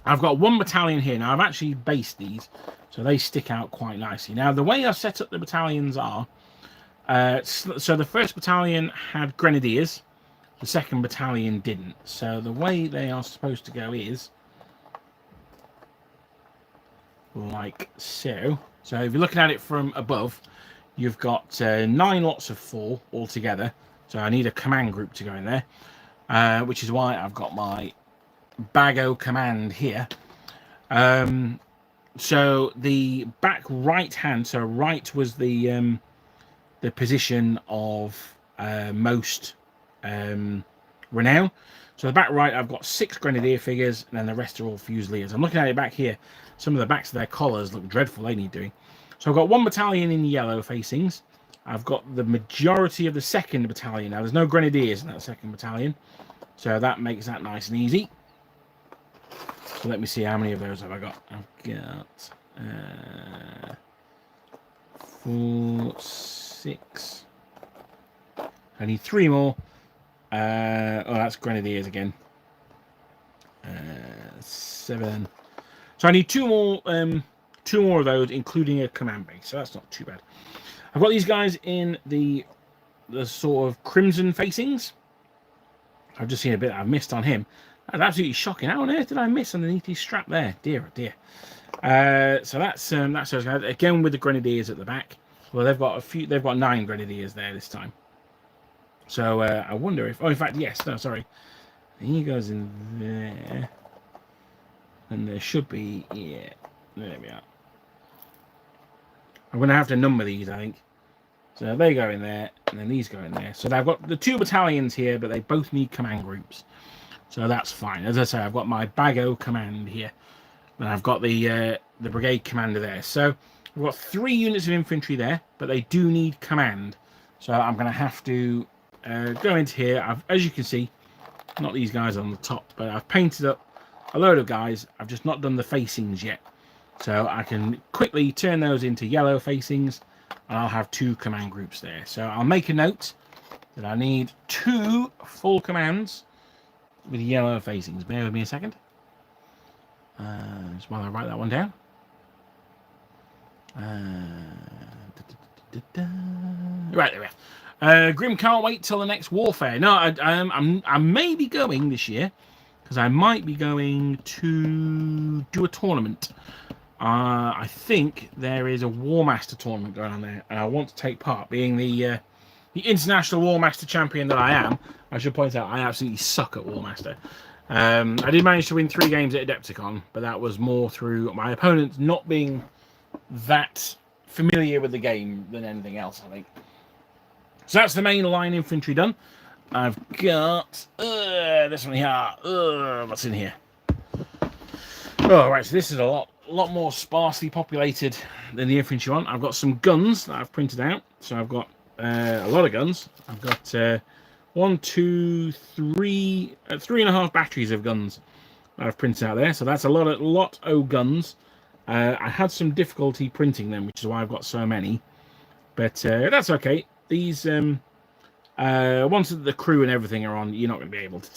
Speaker 1: I've got one battalion here now. I've actually based these, so they stick out quite nicely. Now the way I've set up the battalions are, so the first battalion had grenadiers, the second battalion didn't. So the way they are supposed to go is like so. So if you're looking at it from above, you've got 9 lots of 4 altogether. So I need a command group to go in there, which is why I've got my Bago command here. So the back right hand, so right was the position of most renown. So the back right, I've got 6 grenadier figures, and then the rest are all fusiliers. I'm looking at it back here. Some of the backs of their collars look dreadful. They need doing. So I've got one battalion in yellow facings. I've got the majority of the second battalion. Now, there's no grenadiers in that second battalion, so that makes that nice and easy. So let me see, how many of those have I got? I've got 4, 6. I need 3 more. Oh, that's grenadiers again. 7. So I need 2 more. 2 more of those, including a command base. So that's not too bad. I've got these guys in the sort of crimson facings. I've just seen a bit I've missed on him. That's absolutely shocking. How on earth did I miss underneath his strap there? Dear, oh dear. So that's again with the grenadiers at the back. Well, they've got a few. They've got 9 grenadiers there this time. So I wonder if. Oh, in fact, yes. No, sorry. He goes in there, and there should be. Yeah, there we are. I'm going to have to number these, I think. So they go in there, and then these go in there. So I've got the 2 battalions here, but they both need command groups. So that's fine. As I say, I've got my Bago command here, and I've got the brigade commander there. So I've got 3 units of infantry there, but they do need command. So I'm going to have to go into here. As you can see, not these guys on the top, but I've painted up a load of guys. I've just not done the facings yet. So I can quickly turn those into yellow facings, and I'll have 2 command groups there. So I'll make a note that I need 2 full commands with yellow facings. Bear with me a second. Just while I write that one down. Right, there we are. Grim can't wait till the next warfare. No, I may be going this year, because I might be going to do a tournament. I think there is a War Master tournament going on there, and I want to take part. Being the international War Master champion that I am, I should point out I absolutely suck at War Master. I did manage to win 3 games at Adepticon, but that was more through my opponents not being that familiar with the game than anything else, I think. So that's the main line infantry done. I've got this one here. What's in here? Oh, right, so this is a lot more sparsely populated than the infantry one. I've got some guns that I've printed out. So I've got a lot of guns. I've got 1, 2, 3, 3.5 batteries of guns that I've printed out there. So that's a lot of guns. I had some difficulty printing them, which is why I've got so many. But that's okay. These once the crew and everything are on, you're not going to be able to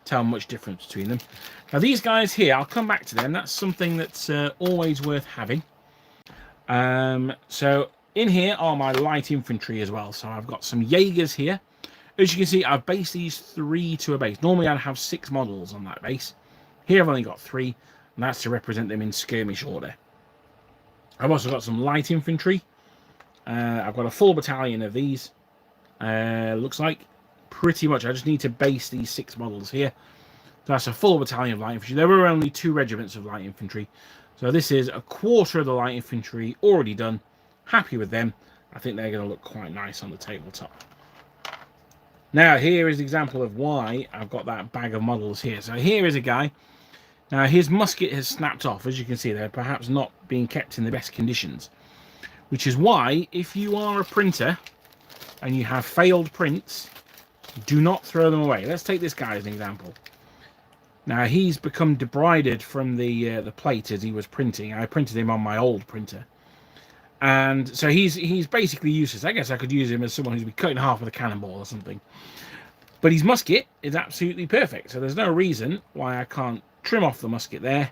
Speaker 1: tell much difference between them. Now these guys here, I'll come back to them. That's something that's always worth having. So in here are my light infantry as well. So I've got some Jaegers here. As you can see, I've based these 3 to a base. Normally I'd have 6 models on that base. Here I've only got 3, and that's to represent them in skirmish order. I've also got some light infantry. I've got a full battalion of these. Looks like pretty much I just need to base these 6 models here. So that's a full battalion of light infantry. There were only 2 regiments of light infantry. So this is a quarter of the light infantry already done. Happy with them. I think they're going to look quite nice on the tabletop. Now here is an example of why I've got that bag of models here. So here is a guy. Now his musket has snapped off. As you can see, they're perhaps not being kept in the best conditions. Which is why, if you are a printer and you have failed prints, do not throw them away. Let's take this guy as an example. Now he's become debrided from the plate as he was printing. I printed him on my old printer. And so he's basically useless. I guess I could use him as someone who's been cut in half with a cannonball or something. But his musket is absolutely perfect. So there's no reason why I can't trim off the musket there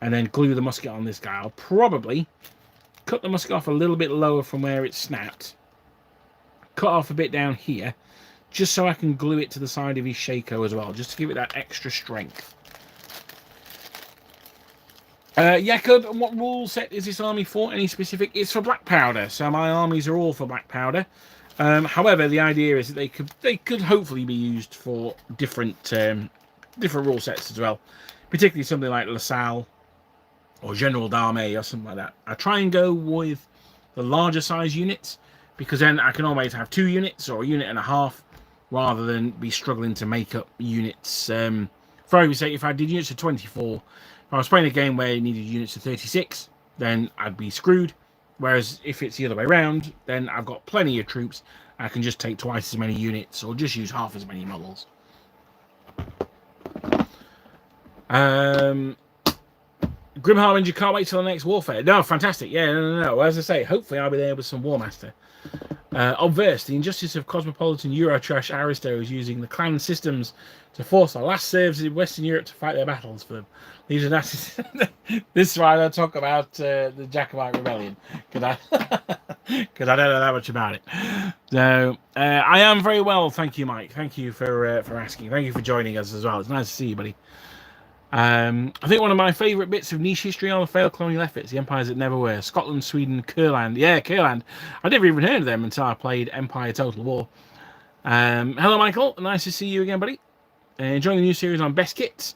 Speaker 1: and then glue the musket on this guy. I'll probably cut the musket off a little bit lower from where it snapped. Cut off a bit down here, just so I can glue it to the side of his shako as well, just to give it that extra strength. Jakob, what rule set is this army for? Any specific? It's for black powder, so my armies are all for black powder. However, the idea is that they could hopefully be used for different rule sets as well, particularly something like LaSalle or General d'Armée or something like that. I try and go with the larger size units because then I can always have 2 units or a unit and a half rather than be struggling to make up units. For argument's sake, if I did units of 24. If I was playing a game where you needed units of 36, then I'd be screwed. Whereas if it's the other way around, then I've got plenty of troops. I can just take twice as many units or just use half as many models. Grim Harbinger, can't wait till the next warfare. No, fantastic. Yeah, no. As I say, hopefully I'll be there with some War Master. Obverse, the injustice of cosmopolitan Eurotrash Aristo is using the clan systems to force our last serfs in Western Europe to fight their battles for them. These are this is why I don't talk about the Jacobite Rebellion, because I don't know that much about it. So I am very well, thank you, Mike. Thank you for asking. Thank you for joining us as well. It's nice to see you, buddy. I think one of my favourite bits of niche history are the failed colonial efforts, the empires that never were. Scotland, Sweden, Kurland. Yeah, Kurland. I never even heard of them until I played Empire Total War. Hello, Michael. Nice to see you again, buddy. Enjoying the new series on best kits.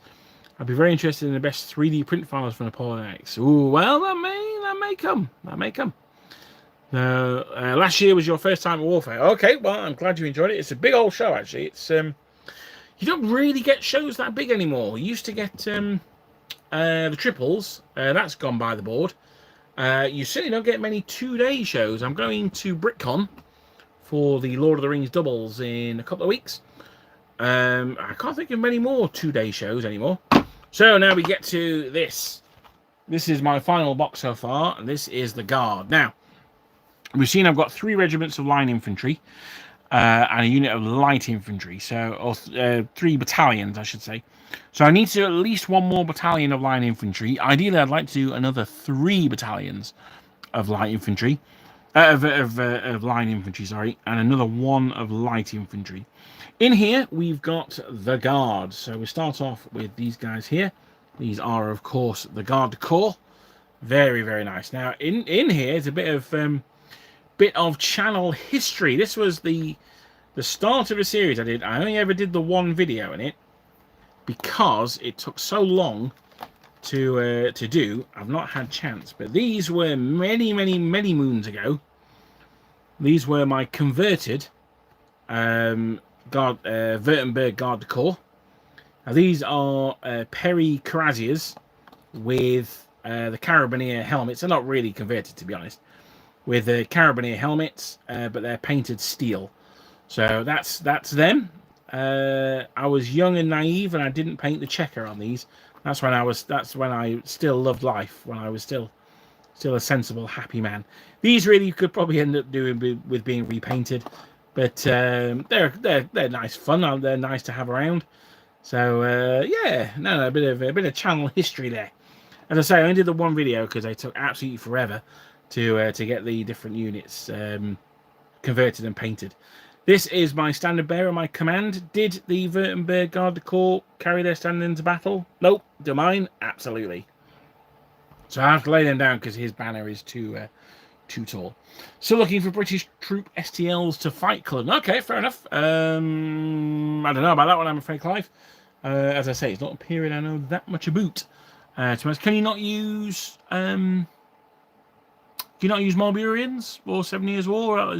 Speaker 1: I'd be very interested in the best 3D print files for Napoleonics. Ooh, well, that may come. That may come. Last year was your first time at Warfare. Okay, well, I'm glad you enjoyed it. It's a big old show, actually. It's you don't really get shows that big anymore. You used to get the triples. That's gone by the board. You certainly don't get many 2-day shows. I'm going to BritCon for the Lord of the Rings doubles in a couple of weeks. I can't think of many more 2-day shows anymore. So now we get to this. This is my final box so far, and this is the Guard. Now, we've seen I've got 3 regiments of line infantry and a unit of light infantry, or 3 battalions, I should say. So I need to do at least 1 more battalion of line infantry. Ideally, I'd like to do another 3 battalions of light infantry, of line infantry, sorry, and another 1 of light infantry. In here, we've got the Guard. So we start off with these guys here. These are, of course, the Garde Corps. Very, very nice. Now, in here is a bit of channel history. This was the start of a series I did. I only ever did the 1 video in it because it took so long to do. I've not had chance. But these were many, many, many moons ago. These were my converted Veronburger Garde Corps. Now these are Perry Cuirassiers with the carabinier helmets. They're not really converted, to be honest, with the carabinier helmets, but they're painted steel. So that's them. I was young and naive, and I didn't paint the checker on these. That's when I still loved life. When I was still a sensible, happy man. These really you could probably end up doing with being repainted. But they're nice fun. They're nice to have around. So yeah, a bit of channel history there. As I say, I only did the 1 video because they took absolutely forever to get the different units converted and painted. This is my standard bearer, my command. Did the Veronburger Garde Corps carry their standard into battle? Nope. Do mine? Absolutely. So I have to lay them down because his banner is too tall. Still looking for British troop STLs to fight Culloden. Okay, fair enough. I don't know about that one, I'm afraid, Clive. As I say, it's not a period I know that much about. Can you not use Mulburians or 7 Years' War?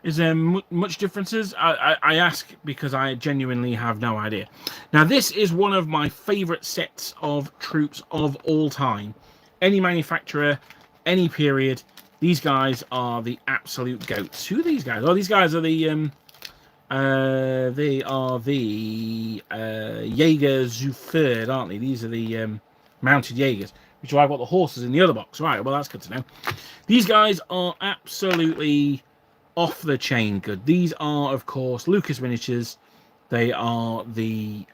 Speaker 1: Is there much differences? I ask because I genuinely have no idea. Now, this is one of my favourite sets of troops of all time. Any manufacturer, any period. These guys are the absolute goats. Who are these guys? Oh, these guys are the Jäger Zuferd, aren't they? These are the mounted Jaegers. which is why I got the horses in the other box. Right, well, that's good to know. These guys are absolutely off the chain good. These are, of course, Lucas Miniatures. They are the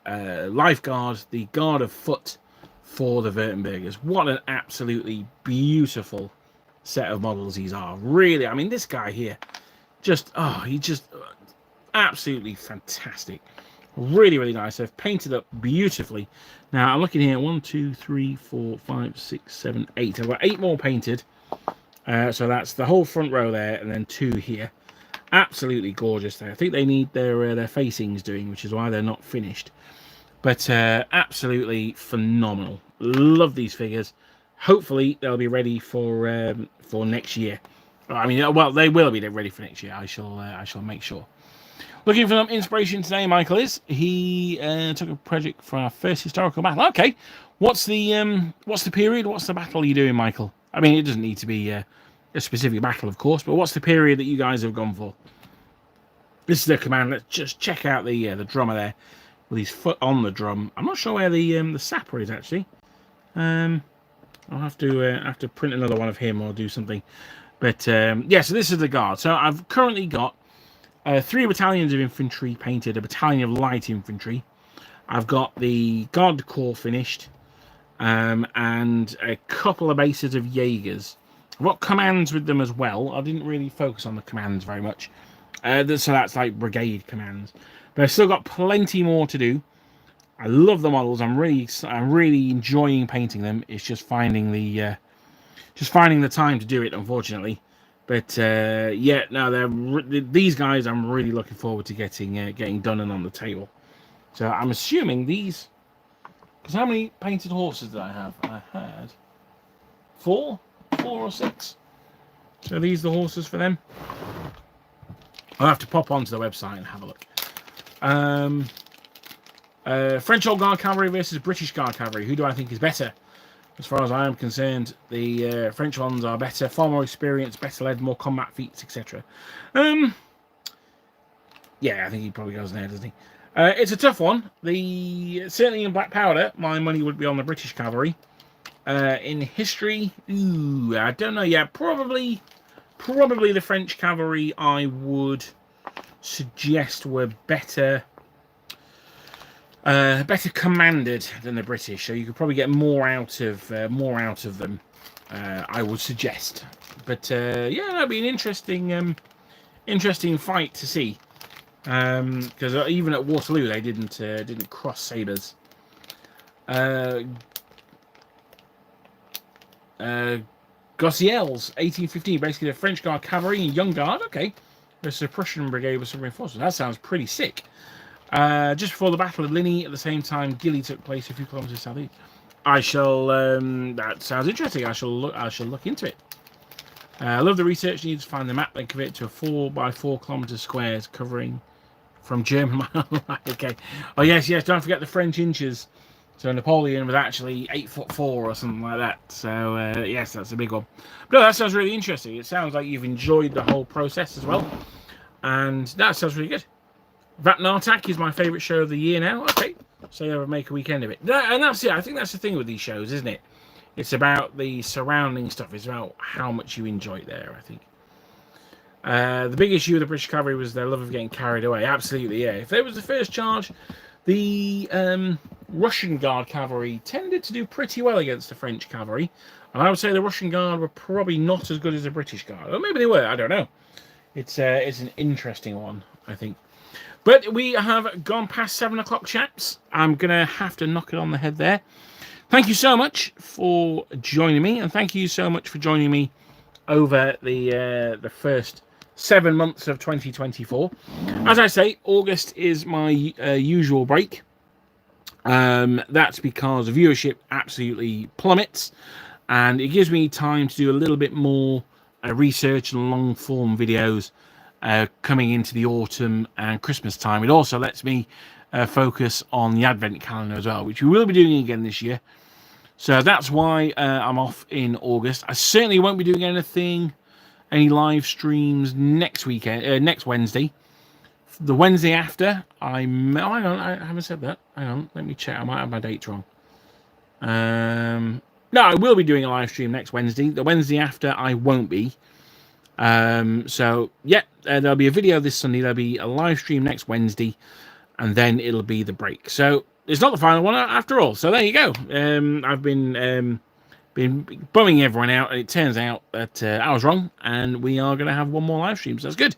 Speaker 1: lifeguard, the guard of foot for the Veronburgers. What an absolutely beautiful set of models these are. Really, I mean, this guy here, he just absolutely fantastic. Really, really nice. They've painted up beautifully. Now, I'm looking here. 1, 2, 3, 4, 5, 6, 7, 8. I've got 8 more painted. So that's the whole front row there, and then 2 here. Absolutely gorgeous there. I think they need their facings doing, which is why they're not finished. But absolutely phenomenal. Love these figures. Hopefully, they'll be ready for next year. I mean, well, they will be ready for next year. I shall make sure. Looking for some inspiration today, Michael is. He took a project for our first historical battle. Okay, what's the period? What's the battle you're doing, Michael? I mean, it doesn't need to be a specific battle, of course, but what's the period that you guys have gone for? This is the command. Let's just check out the drummer there with his foot on the drum. I'm not sure where the sapper is actually. I'll have to print another one of him or do something. But yeah, so this is the guard. So I've currently got 3 battalions of infantry painted, a battalion of light infantry. I've got the guard corps finished, and a couple of bases of Jaegers. I've got commands with them as well. I didn't really focus on the commands very much. So that's like brigade commands. But I've still got plenty more to do. I love the models. I'm really enjoying painting them. It's just finding the time to do it, unfortunately. But yeah, no, these guys I'm really looking forward to getting done and on the table. So I'm assuming these, because how many painted horses did I have? I had 4 or 6. So these are the horses for them. I'll have to pop onto the website and have a look. French Old Guard Cavalry versus British Guard Cavalry. Who do I think is better? As far as I am concerned, the French ones are better, far more experienced, better led, more combat feats, etc. Yeah, I think he probably goes there, doesn't he? It's a tough one. Certainly in Black Powder, my money would be on the British Cavalry. In history, I don't know. Yeah, probably the French Cavalry I would suggest were better commanded than the British, so you could probably get more out of them. I would suggest, but yeah, that'd be an interesting fight to see. Because even at Waterloo, they didn't cross sabers. Gossiels, 1815, basically the French Guard Cavalry and Young Guard. Okay, versus a Prussian brigade with some reinforcements. That sounds pretty sick. Just before the Battle of Linney, at the same time, Gilly took place a few kilometres southeast. I shall. That sounds interesting. I shall look into it. I love the research needs to find the map. They convert it to a 4x4 kilometre squares covering from German. Okay. Oh yes. Don't forget the French inches. So Napoleon was actually 8'4" or something like that. So yes, that's a big one. But no, that sounds really interesting. It sounds like you've enjoyed the whole process as well, and that sounds really good. Vat Nartak is my favourite show of the year now. Okay, so you ever make a weekend of it. And that's it. I think that's the thing with these shows, isn't it? It's about the surrounding stuff. It's about how much you enjoy it there, I think. The big issue with the British Cavalry was their love of getting carried away. Absolutely, yeah. If there was the first charge, the Russian Guard Cavalry tended to do pretty well against the French Cavalry. And I would say the Russian Guard were probably not as good as the British Guard. Or maybe they were, I don't know. It's an interesting one, I think. But we have gone past 7 o'clock, chaps. I'm going to have to knock it on the head there. Thank you so much for joining me. And thank you so much for joining me over the first 7 months of 2024. As I say, August is my usual break. That's because viewership absolutely plummets. And it gives me time to do a little bit more research and long-form videos coming into the autumn and Christmas time. It also lets me focus on the Advent calendar as well, which we will be doing again this year. So that's why I'm off in August. I certainly won't be doing any live streams next weekend, next Wednesday. The Wednesday after, hang on, I haven't said that. Hang on, let me check. I might have my dates wrong. No, I will be doing a live stream next Wednesday. The Wednesday after, I won't be. So, yeah, there'll be a video this Sunday. There'll be a live stream next Wednesday. And then it'll be the break. So, it's not the final one after all. So, there you go. I've been bumming everyone out. And it turns out that I was wrong. And we are going to have one more live stream. So, that's good.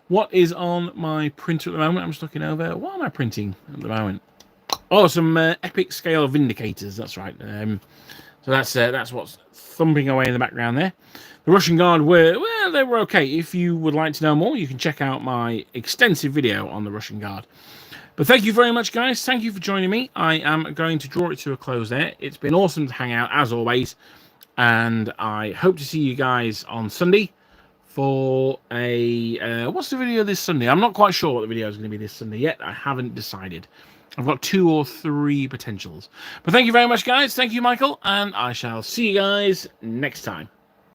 Speaker 1: What is on my printer at the moment? I'm just looking over. What am I printing at the moment? Oh, some epic scale vindicators. That's right. So that's what's thumping away in the background there. The Russian Guard they were okay. If you would like to know more, you can check out my extensive video on the Russian Guard. But thank you very much, guys. Thank you for joining me. I am going to draw it to a close there. It's been awesome to hang out, as always. And I hope to see you guys on Sunday for a... what's the video this Sunday? I'm not quite sure what the video is going to be this Sunday yet. I haven't decided. I've got 2 or 3 potentials. But thank you very much, guys. Thank you, Michael. And I shall see you guys next time.